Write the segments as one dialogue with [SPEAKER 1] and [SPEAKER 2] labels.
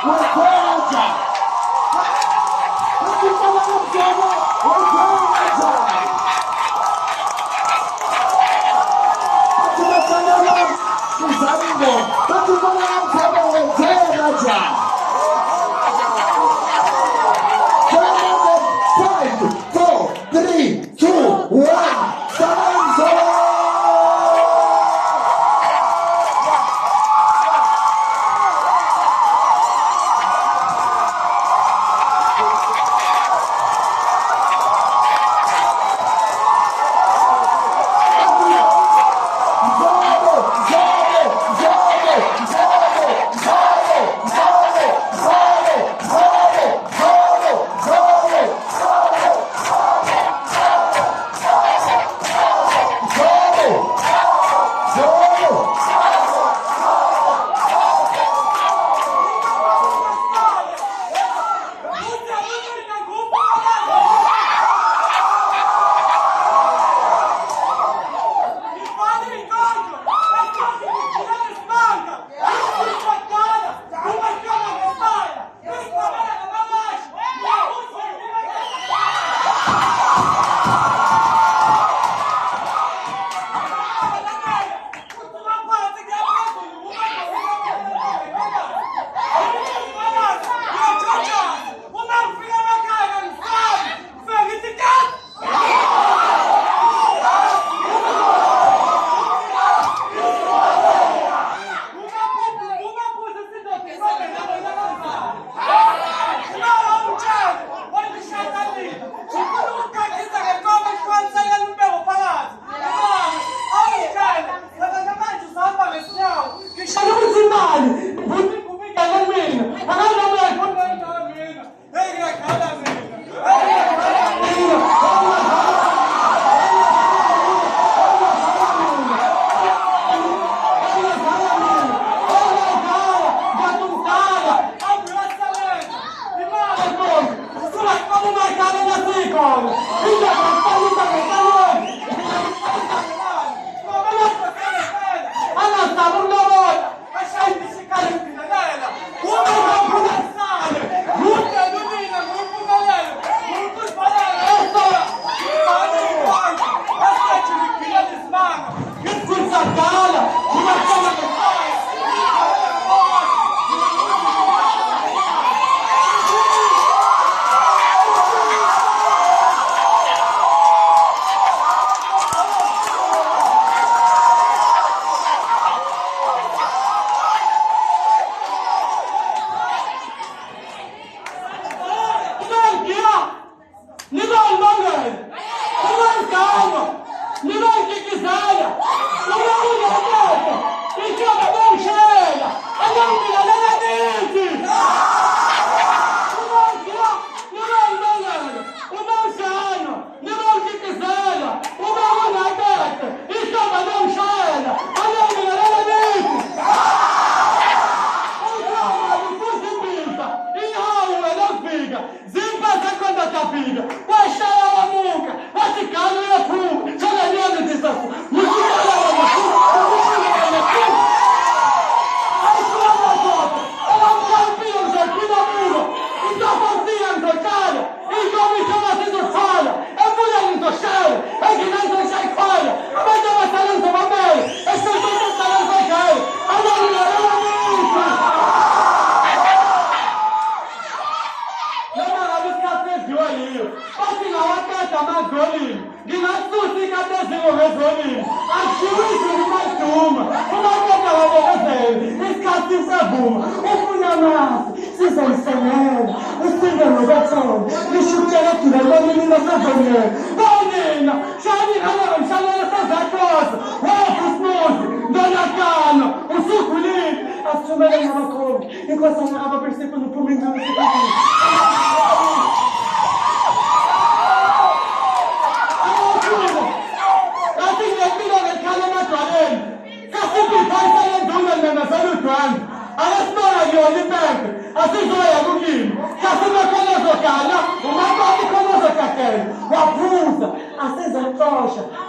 [SPEAKER 1] Wateja. Katika wanamsemo, wateja. Tunafanya mzalendo. Katika wanamsemo, wateja. 5, 4, 3, 2, 1. Salam.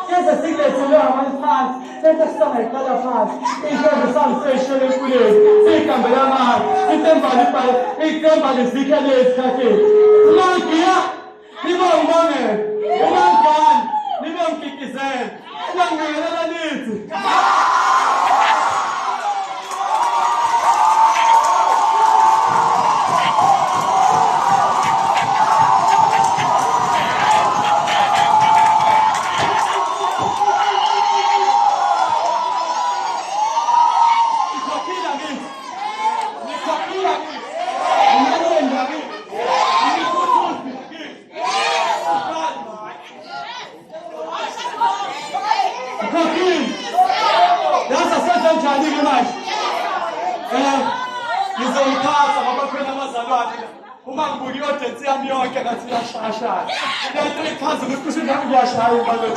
[SPEAKER 2] Chiesa si che ce l'ha, ma infatti, senza stare con la faccia, il giorno sono sei scelle pulite, si cambia la mano, ithemba lesikhele esikhathini. Unangiya, nibe umame, umangani, nibe mkikizela. Unangibingelela nithi. Yasa senza njani ke manje? Ngizongiphatha ngoba khona amazalwane. Uma ngibuka i-audience yami yonke ngathi iyashayashaya. Ngiyacela ichaze ukuthi kusho nami ngiyashaya imali.